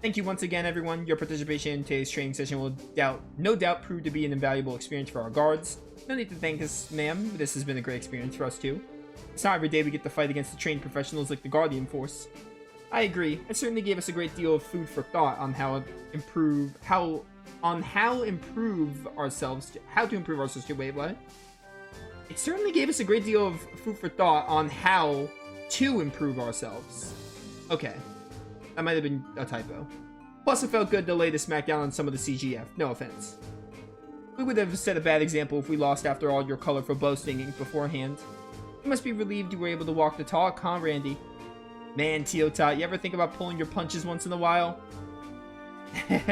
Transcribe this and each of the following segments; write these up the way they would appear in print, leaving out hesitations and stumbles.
Thank you once again, everyone. Your participation in today's training session will no doubt prove to be an invaluable experience for our guards. No need to thank us, ma'am. This has been a great experience for us, too. It's not every day we get to fight against the trained professionals like the Guardian Force. I agree. It certainly gave us a great deal of food for thought on how to improve ourselves. Wait, what? It certainly gave us a great deal of food for thought on how to improve ourselves. Okay. That might have been a typo. Plus, it felt good to lay the smackdown on some of the CGF. No offense. We would have set a bad example if we lost after all your colorful boasting beforehand. You must be relieved you were able to walk the talk, huh, Randy? Man, Teota, you ever think about pulling your punches once in a while?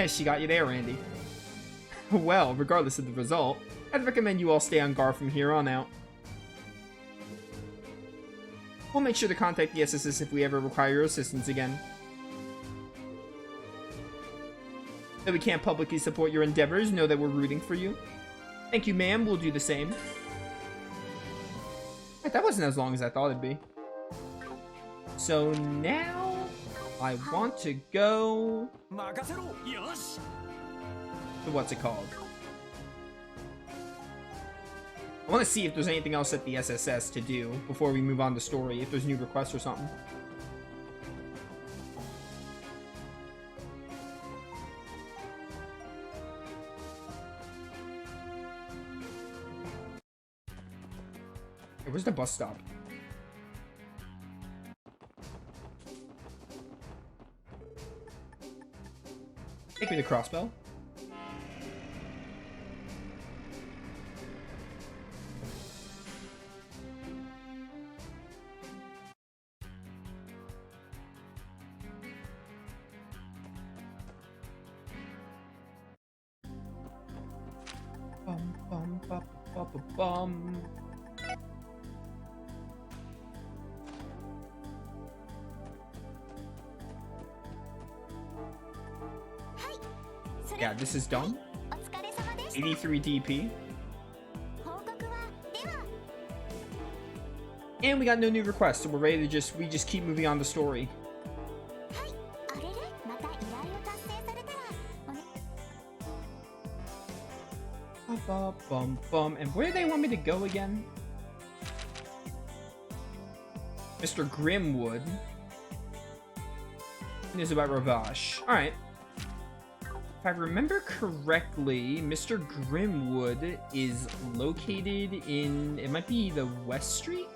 She got you there, Randy. Well, regardless of the result, I'd recommend you all stay on guard from here on out. We'll make sure to contact the SSS if we ever require your assistance again. Though we can't publicly support your endeavors, know that we're rooting for you. Thank you, ma'am. We'll do the same. Wait, that wasn't as long as I thought it'd be. So now, I want to go to what's it called? I want to see if there's anything else at the SSS to do before we move on to story, if there's new requests or something. Hey, where's the bus stop? Take me to Crossbell. Bum. Yeah, this is done. 83 DP. And we got no new requests, so we're ready to we just keep moving on the story. And where do they want me to go again? Mr. Grimwood. News about Ravash. Alright. If I remember correctly, Mr. Grimwood is located in... It might be the West Street?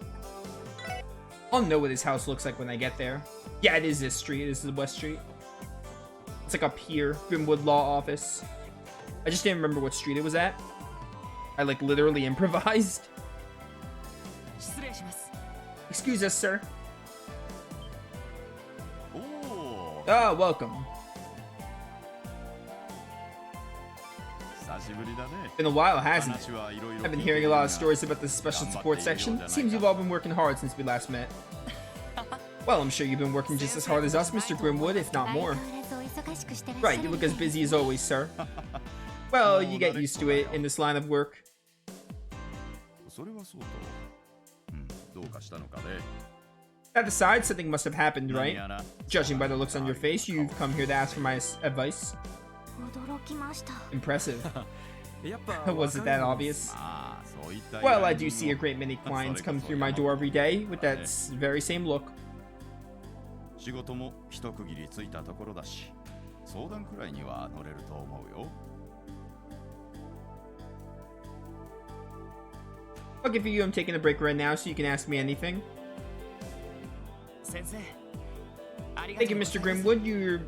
I'll know what his house looks like when I get there. Yeah, it is this street. This is the West Street. It's like up here. Grimwood Law Office. I just didn't remember what street it was at. I like literally improvised. Excuse us, sir. Ah, welcome. Been a while, hasn't it? I've been hearing a lot of stories about the special support section. Seems you've all been working hard since we last met. Well, I'm sure you've been working just as hard as us, Mr. Grimwood, if not more. Right, you look as busy as always, sir. Well, you get used to it in this line of work. That aside, something must have happened, right? Judging by the looks on your face, you've come here to ask for my advice. Impressive. Was it that obvious? Well, I do see a great many clients come through my door every day with that very same look. Lucky for you, I'm taking a break right now so you can ask me anything. Thank you, Mr. Grimwood. Your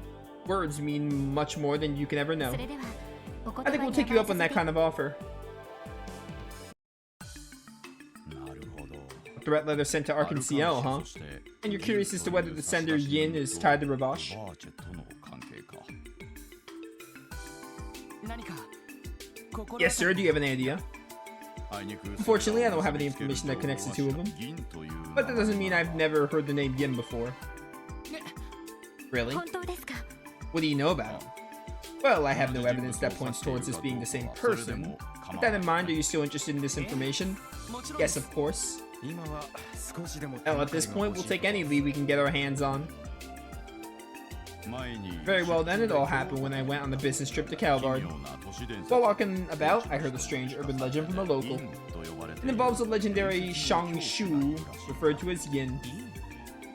words mean much more than you can ever know. I think we'll take you up on that kind of offer. A threat letter sent to Arkansas, huh? And you're curious as to whether the sender Yin is tied to Ravash? Yes, sir. Do you have an idea? Unfortunately, I don't have any information that connects the two of them. But that doesn't mean I've never heard the name Yin before. Really? What do you know about him? Well, I have no evidence that points towards this being the same person. With that in mind, are you still interested in this information? Yes, of course. Well, at this point, we'll take any lead we can get our hands on. Very well then, it all happened when I went on a business trip to Calvard. While walking about, I heard a strange urban legend from a local. It involves a legendary Shangshu, referred to as Yin.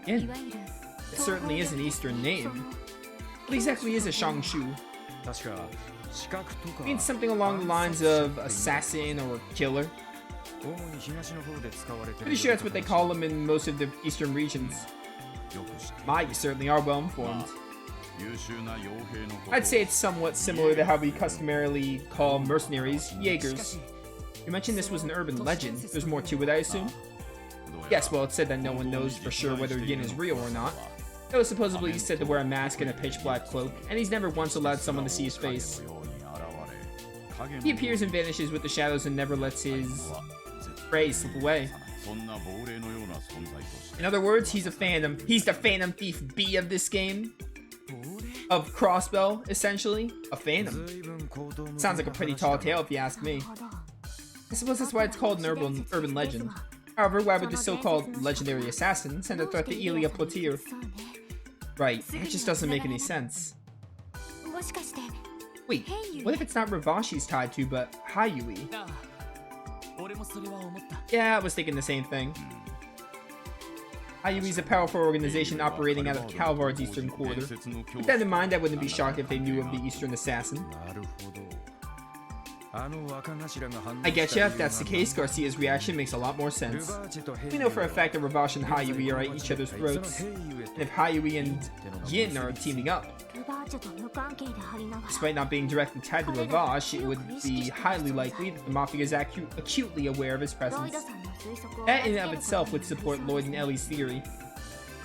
Yin? It certainly is an Eastern name. What exactly is a Shangshu? It means something along the lines of assassin or killer. Pretty sure that's what they call them in most of the eastern regions. You certainly are well informed. I'd say it's somewhat similar to how we customarily call mercenaries Jaegers. You mentioned this was an urban legend. There's more to it, I assume? Yes, well, it's said that no one knows for sure whether Yin is real or not. It was supposedly said to wear a mask and a pitch black cloak, and he's never once allowed someone to see his face. He appears and vanishes with the shadows and never lets his prey slip away. In other words, he's a phantom. He's the Phantom Thief B of this game. Of Crossbow, essentially. A phantom. Sounds like a pretty tall tale if you ask me. I suppose that's why it's called an urban legend. However, why would the so-called legendary assassin send a threat to Heiyue Plotier? Right, it just doesn't make any sense. Wait, what if it's not Ravash he's tied to, but Heiyue? Yeah, I was thinking the same thing. Heiyue is a powerful organization operating out of Calvard's eastern quarter. With that in mind, I wouldn't be shocked if they knew of the Eastern Assassin. I getcha, if that's the case, Garcia's reaction makes a lot more sense. We know for a fact that Ravash and Heiyue are at each other's throats, and if Heiyue and Yin are teaming up. Despite not being directly tied to Ravash, it would be highly likely that the Mafia is acutely aware of his presence. That in and of itself would support Lloyd and Ellie's theory.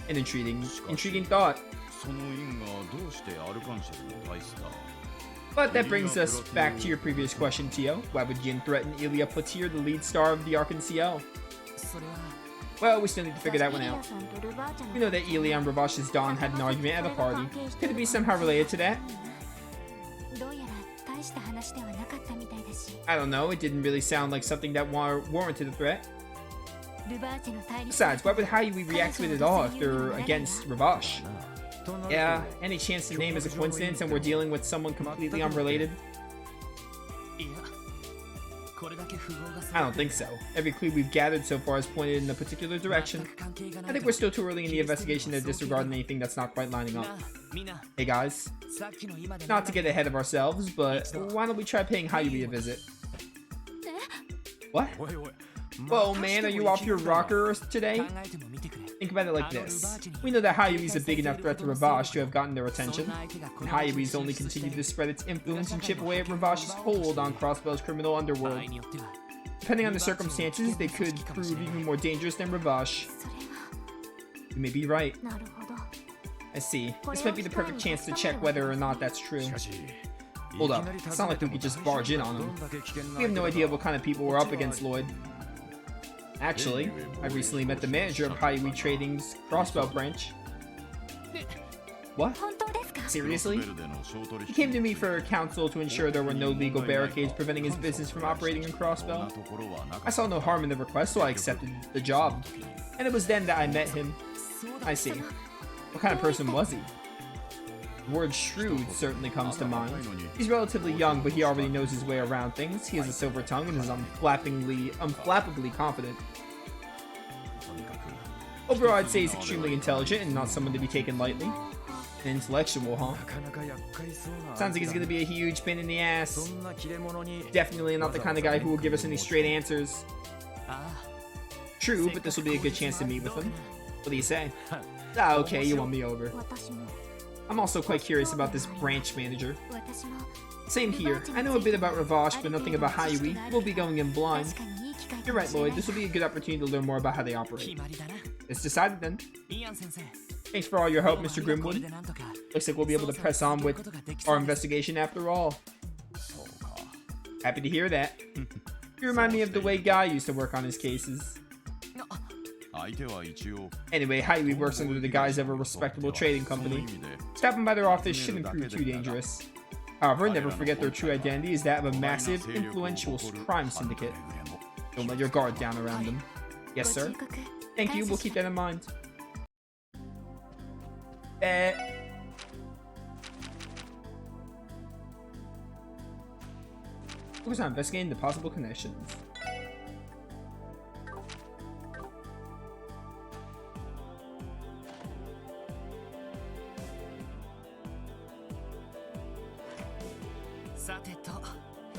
An intriguing thought. But that brings us back to your previous question, Tio. Why would Yin threaten Heiyue Plotier, the lead star of the Arcan CL? Well, we still need to figure that one out. We know that Heiyue and Ravash's Dawn had an argument at a party. Could it be somehow related to that? I don't know, it didn't really sound like something that warranted a threat. Besides, why would Heiyue react to it at all if they're against Ravash? Yeah, any chance the name is a coincidence and we're dealing with someone completely unrelated? I don't think so. Every clue we've gathered so far has pointed in a particular direction. I think we're still too early in the investigation to disregard anything that's not quite lining up. Hey guys, not to get ahead of ourselves, but why don't we try paying Heiyue a visit? What? Whoa man, are you off your rocker today? Think about it like this. We know that Heiyue is a big enough threat to Ravash to have gotten their attention, and Heiyue's only continued to spread its influence and chip away at Ravash's hold on Crossbow's criminal underworld. Depending on the circumstances, they could prove even more dangerous than Ravash. You may be right. I see. This might be the perfect chance to check whether or not that's true. Hold up, it's not like we could just barge in on them. We have no idea what kind of people we're up against, Lloyd. Actually, I recently met the manager of Heiyue Trading's Crossbow branch. What? Seriously? He came to me for counsel to ensure there were no legal barricades preventing his business from operating in Crossbow. I saw no harm in the request, so I accepted the job. And it was then that I met him. I see. What kind of person was he? The word shrewd certainly comes to mind. He's relatively young, but he already knows his way around things. He has a silver tongue and is unflappably confident. Overall, I'd say he's extremely intelligent and not someone to be taken lightly. An intellectual, huh? Sounds like he's gonna be a huge pain in the ass. Definitely not the kind of guy who will give us any straight answers. True, but this will be a good chance to meet with him. What do you say? Ah, okay, you won me over. I'm also quite curious about this branch manager. Same here. I know a bit about Ravash, but nothing about Heiyue. We'll be going in blind. You're right, Lloyd. This will be a good opportunity to learn more about how they operate. It's decided then. Thanks for all your help, Mr. Grimwood. Looks like we'll be able to press on with our investigation after all. Happy to hear that. You remind me of the way Guy used to work on his cases. Anyway, Heiyue works under the guise of a respectable trading company. Stopping by their office shouldn't prove too dangerous. However, never forget their true identity is that of a massive, influential crime syndicate. Don't let your guard down around them. Yes, sir. Thank you, we'll keep that in mind. Focus on investigating the possible connections.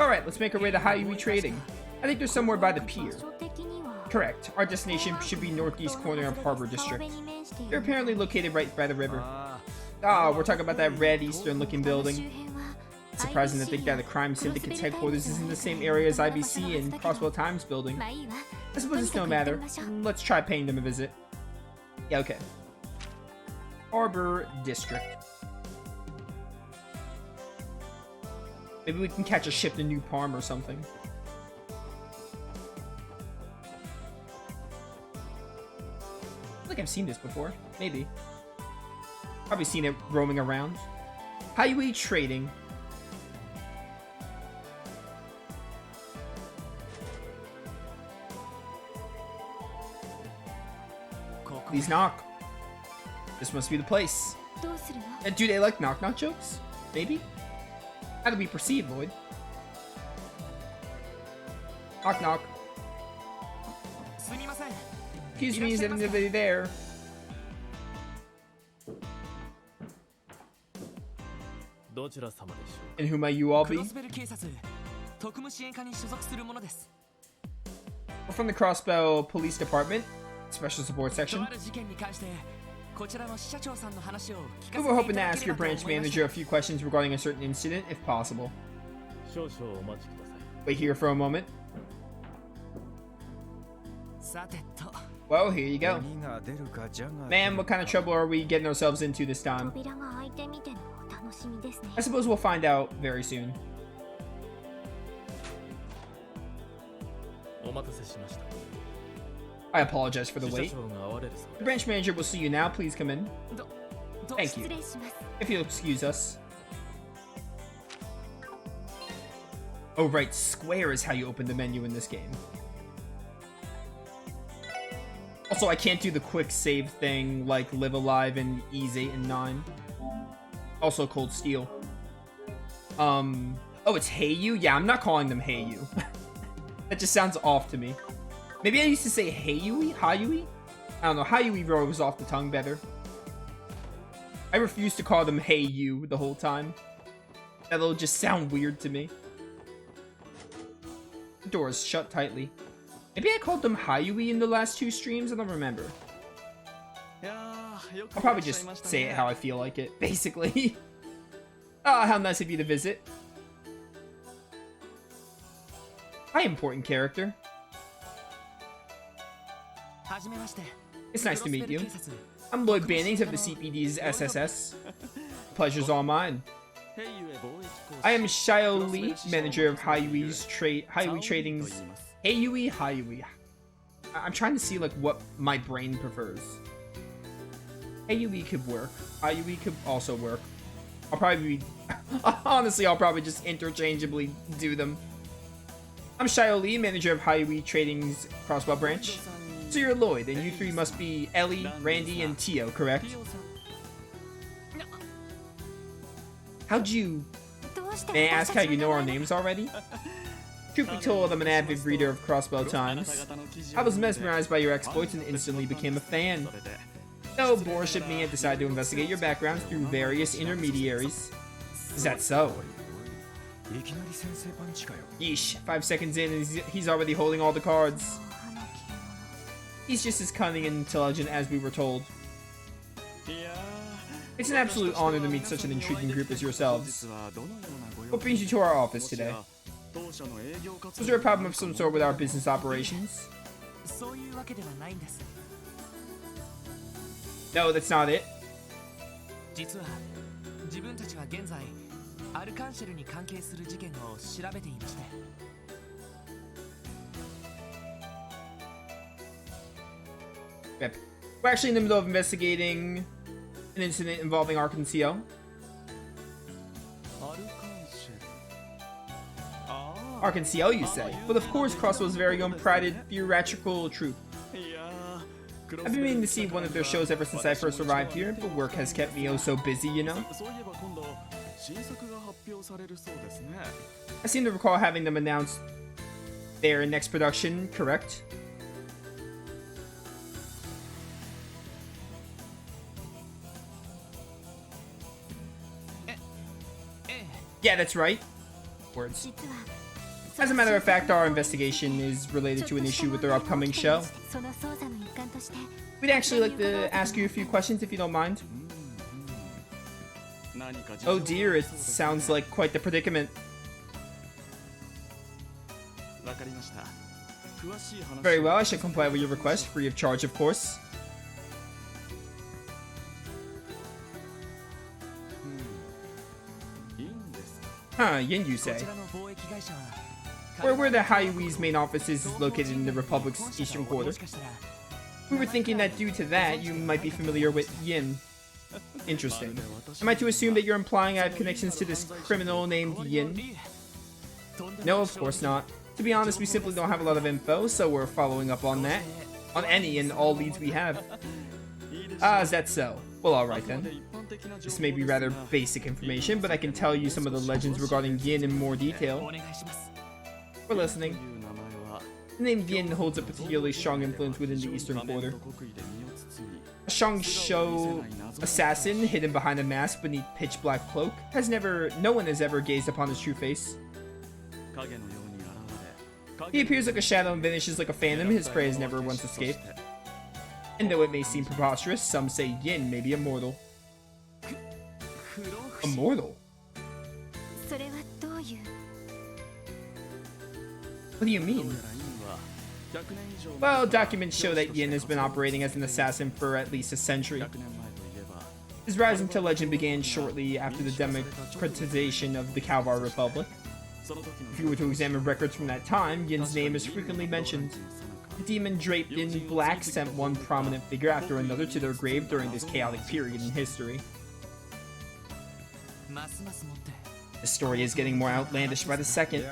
Alright, let's make our way to Heiyue Trading. I think they're somewhere by the pier. Correct. Our destination should be northeast corner of Harbor District. They're apparently located right by the river. Ah, we're talking about that red eastern-looking building. It's surprising to think that the crime syndicate's headquarters is in the same area as IBC and Crosswell Times building. I suppose it's no matter. Let's try paying them a visit. Yeah, okay. Harbor District. Maybe we can catch a ship to New Palm or something. I feel like I've seen this before. Maybe. Probably seen it roaming around. Heiyue Trading. Please knock. This must be the place. Do they like knock-knock jokes? Maybe? How do we proceed, Lloyd? Knock knock. Excuse me, is anybody there? And who might you all be? We're from the Crossbow Police Department, Special Support Section. We were hoping to ask your branch manager a few questions regarding a certain incident, if possible. Wait here for a moment. Well, here you go. Ma'am, what kind of trouble are we getting ourselves into this time? I suppose we'll find out very soon. I apologize for the wait. The branch manager will see you now. Please come in. Thank you. If you'll excuse us. Oh right, square is how you open the menu in this game. Also, I can't do the quick save thing like Live Alive in Ys 8 and 9. Also Cold Steel. Oh, it's Heiyue? Yeah, I'm not calling them Heiyue. That just sounds off to me. Maybe I used to say Heiyue? Heiyue? I don't know, Heiyue rolls off the tongue better. I refuse to call them Heiyue the whole time. That'll just sound weird to me. The door is shut tightly. Maybe I called them Heiyue in the last 2 streams, I don't remember. I'll probably just say it how I feel like it, basically. Ah, how nice of you to visit. Hi, important character. It's nice to meet you. I'm Lloyd Bannings of the CPD's SSS. Pleasure's all mine. I am Heiyue, manager of Heiyue Trading's Heiyue. I'm trying to see like what my brain prefers. Heiyue could work. Heiyue could also work. I'll probably be honestly, I'll probably just interchangeably do them. I'm Heiyue, manager of Heiyue Trading's Crossbow branch. So you're Lloyd, and you 3 must be Ellie, Randy, and Tio, correct? How'd you... May I ask how you know our names already? Truth be told, I'm an avid reader of Crossbow Times. I was mesmerized by your exploits and instantly became a fan. So, Boris shipped me and decided to investigate your backgrounds through various intermediaries. Is that so? Yeesh, 5 seconds in and he's already holding all the cards. He's just as cunning and intelligent as we were told. It's an absolute honor to meet such an intriguing group as yourselves. What brings you to our office today? Was there a problem of some sort with our business operations? No, that's not it. Yep. We're actually in the middle of investigating an incident involving Arkansas. Arkansas, you say? But of course, Crosswell's very own prided theatrical troupe. I've been meaning to see one of their shows ever since I first arrived here, but work has kept me oh so busy, you know? I seem to recall having them announce their next production, correct? Yeah, that's right. Words. As a matter of fact, our investigation is related to an issue with their upcoming show. We'd actually like to ask you a few questions if you don't mind. Oh dear, it sounds like quite the predicament. Very well, I shall comply with your request, free of charge, of course. Huh, Yin, you say? Where the Heiyue's main office is located in the Republic's eastern quarter. We were thinking that due to that, you might be familiar with Yin. Interesting. Am I to assume that you're implying I have connections to this criminal named Yin? No, of course not. To be honest, we simply don't have a lot of info, so we're following up on that. On any and all leads we have. Ah, is that so? Well, alright then. This may be rather basic information, but I can tell you some of the legends regarding Yin in more detail. We're listening. The name Yin holds a particularly strong influence within the Eastern Quarter. A Shangsho assassin hidden behind a mask beneath pitch black cloak no one has ever gazed upon his true face. He appears like a shadow and vanishes like a phantom. His prey has never once escaped. And though it may seem preposterous, some say Yin may be immortal. Immortal? What do you mean? Well, documents show that Yin has been operating as an assassin for at least a century. His rising to legend began shortly after the democratization of the Kalvar Republic. If you were to examine records from that time, Yin's name is frequently mentioned. The demon draped in black sent one prominent figure after another to their grave during this chaotic period in history. The story is getting more outlandish by the second.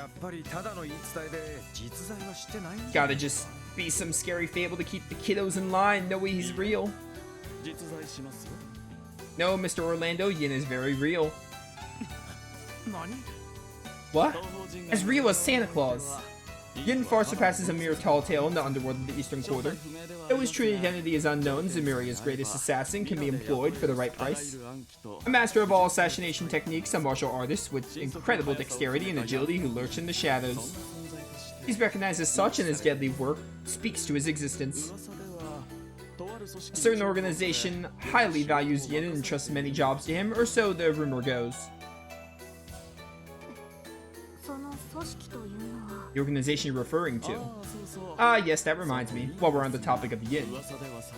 Gotta just be some scary fable to keep the kiddos in line. No way he's real. No, Mr. Orlando, Yin is very real. What? As real as Santa Claus. Yin far surpasses a mere tall tale in the underworld of the Eastern Quarter. Though his true identity is unknown, Zemuria's greatest assassin can be employed for the right price. A master of all assassination techniques, a martial artist with incredible dexterity and agility who lurks in the shadows. He's recognized as such, and his deadly work speaks to his existence. A certain organization highly values Yin and entrusts many jobs to him, or so the rumor goes. The organization you're referring to? Ah, yes, that reminds me. While we're on the topic of Yin,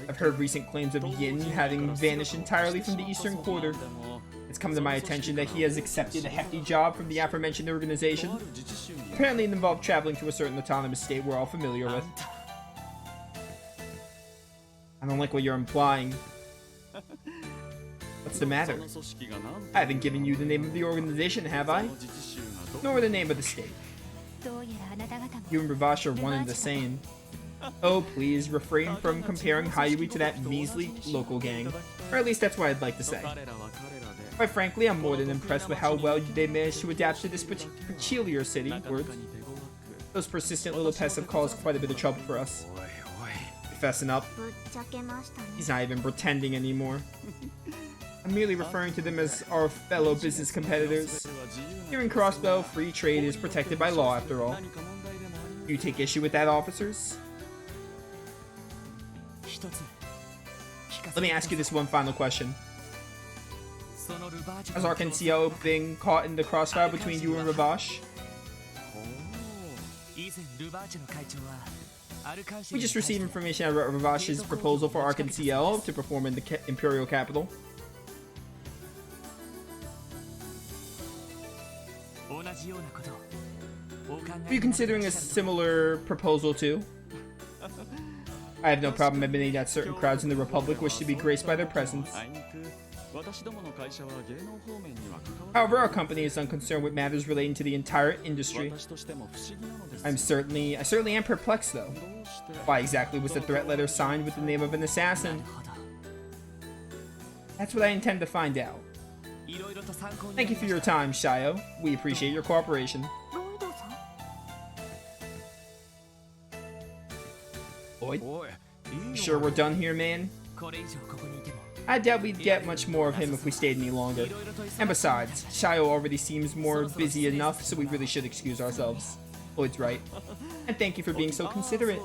I've heard recent claims of Yin having vanished entirely from the Eastern Quarter. It's come to my attention that he has accepted a hefty job from the aforementioned organization. Apparently it involved traveling to a certain autonomous state we're all familiar with. I don't like what you're implying. What's the matter? I haven't given you the name of the organization, have I? Nor the name of the state. You and Ravash are one and the same. Oh, please, refrain from comparing Heiyue to that measly local gang. Or at least that's what I'd like to say. Quite frankly, I'm more than impressed with how well they managed to adapt to this peculiar city. Words. Those persistent little pests have caused quite a bit of trouble for us. You're fessing up. He's not even pretending anymore. I'm merely referring to them as our fellow business competitors. Here in Crossbow, free trade is protected by law after all. Do you take issue with that, officers? Let me ask you this one final question. Has Arkansio been caught in the crossfire between you and Ravash? We just received information about Ravash's proposal for Arkansio to perform in the Imperial capital. Are you considering a similar proposal too? I have no problem admitting that certain crowds in the Republic wish to be graced by their presence. However, our company is unconcerned with matters relating to the entire industry. I certainly am perplexed though. Why exactly was the threat letter signed with the name of an assassin? That's what I intend to find out. Thank you for your time, Shio. We appreciate your cooperation. Lloyd? Sure we're done here, man? I doubt we'd get much more of him if we stayed any longer. And besides, Shio already seems more busy enough, so we really should excuse ourselves. Lloyd's right. And thank you for being so considerate.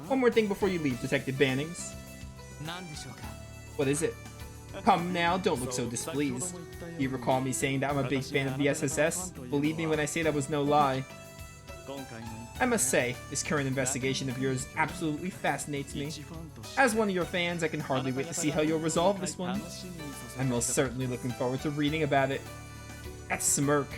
One more thing before you leave, Detective Bannings. What is it? Come now, don't look so displeased. Do you recall me saying that I'm a big fan of the SSS? Believe me when I say that was no lie. I must say, this current investigation of yours absolutely fascinates me. As one of your fans, I can hardly wait to see how you'll resolve this one. I'm most certainly looking forward to reading about it. That smirk.